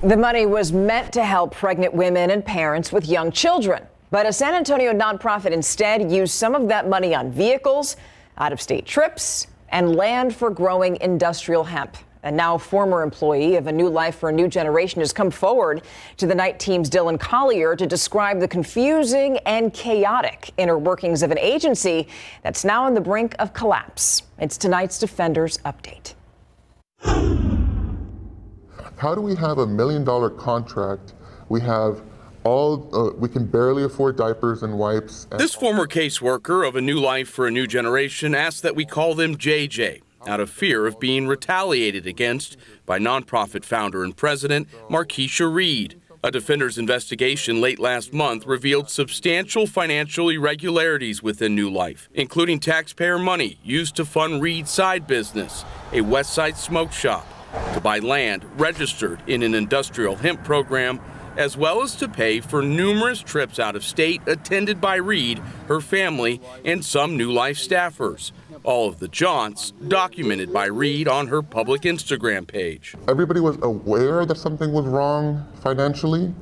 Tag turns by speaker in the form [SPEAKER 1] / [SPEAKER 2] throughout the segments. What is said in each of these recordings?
[SPEAKER 1] The money was meant to help pregnant women and parents with young children. But a San Antonio nonprofit instead used some of that money on vehicles, out-of-state trips, and land for growing industrial hemp. And now former employee of A New Life for a New Generation has come forward to the night team's Dylan Collier to describe the confusing and chaotic inner workings of an agency that's now on the brink of collapse. It's tonight's Defenders Update.
[SPEAKER 2] How do we have $1 million contract? We have we can barely afford diapers and wipes.
[SPEAKER 3] This former caseworker of A New Life for a New Generation asked that we call them JJ out of fear of being retaliated against by nonprofit founder and president Markeisha Reed. A Defender's investigation late last month revealed substantial financial irregularities within New Life, including taxpayer money used to fund Reed's side business, a Westside smoke shop, to buy land registered in an industrial hemp program, as well as to pay for numerous trips out of state attended by Reed, her family, and some New Life staffers. All of the jaunts documented by Reed on her public Instagram page.
[SPEAKER 2] Everybody was aware that something was wrong financially,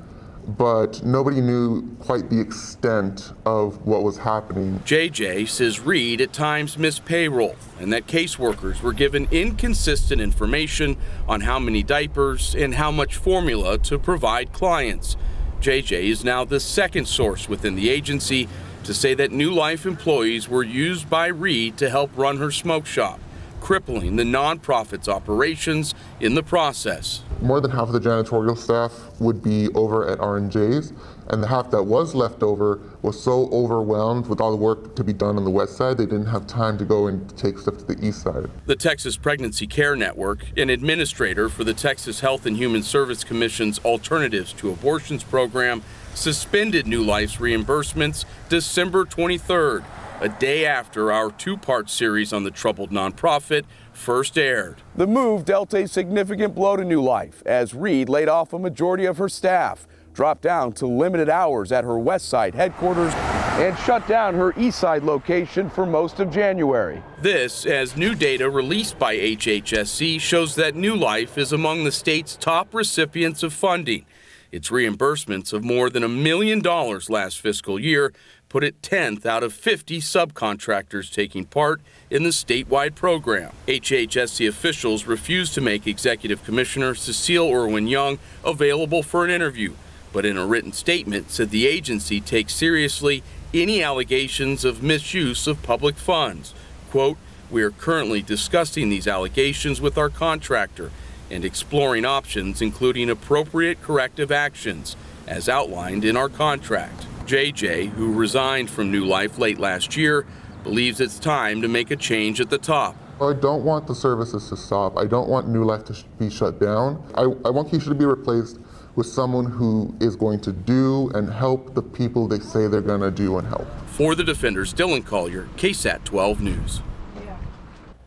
[SPEAKER 2] but nobody knew quite the extent of what was happening.
[SPEAKER 3] JJ says Reed at times missed payroll and that caseworkers were given inconsistent information on how many diapers and how much formula to provide clients. JJ is now the second source within the agency to say that New Life employees were used by Reed to help run her smoke shop, crippling the nonprofit's operations in the process.
[SPEAKER 2] More than half of the janitorial staff would be over at R&J's, and the half that was left over was so overwhelmed with all the work to be done on the west side, they didn't have time to go and take stuff to the east side.
[SPEAKER 3] The Texas Pregnancy Care Network, an administrator for the Texas Health and Human Service Commission's Alternatives to Abortions program, suspended New Life's reimbursements December 23rd, a day after our two-part series on the troubled nonprofit first aired.
[SPEAKER 4] The move dealt a significant blow to New Life as Reed laid off a majority of her staff, dropped down to limited hours at her West Side headquarters, and shut down her East Side location for most of January.
[SPEAKER 3] This, as new data released by HHSC shows that New Life is among the state's top recipients of funding. Its reimbursements of more than $1 million last fiscal year put it 10th out of 50 subcontractors taking part in the statewide program. HHSC officials refused to make Executive Commissioner Cecile Irwin-Young available for an interview, but in a written statement said the agency takes seriously any allegations of misuse of public funds. Quote, "We are currently discussing these allegations with our contractor and exploring options including appropriate corrective actions as outlined in our contract." JJ, who resigned from New Life late last year, believes it's time to make a change at the top.
[SPEAKER 2] I don't want the services to stop. I don't want New Life to be shut down. I want Keisha to be replaced with someone who is going to do and help the people they say they're going to do and help.
[SPEAKER 3] For the Defenders, Dylan Collier, KSAT 12 News.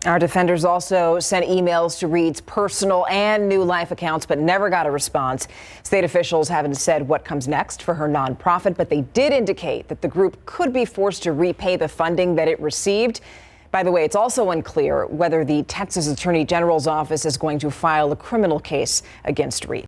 [SPEAKER 1] Our defenders also sent emails to Reed's personal and New Life accounts, but never got a response. State officials haven't said what comes next for her nonprofit, but they did indicate that the group could be forced to repay the funding that it received. By the way, it's also unclear whether the Texas Attorney General's office is going to file a criminal case against Reed.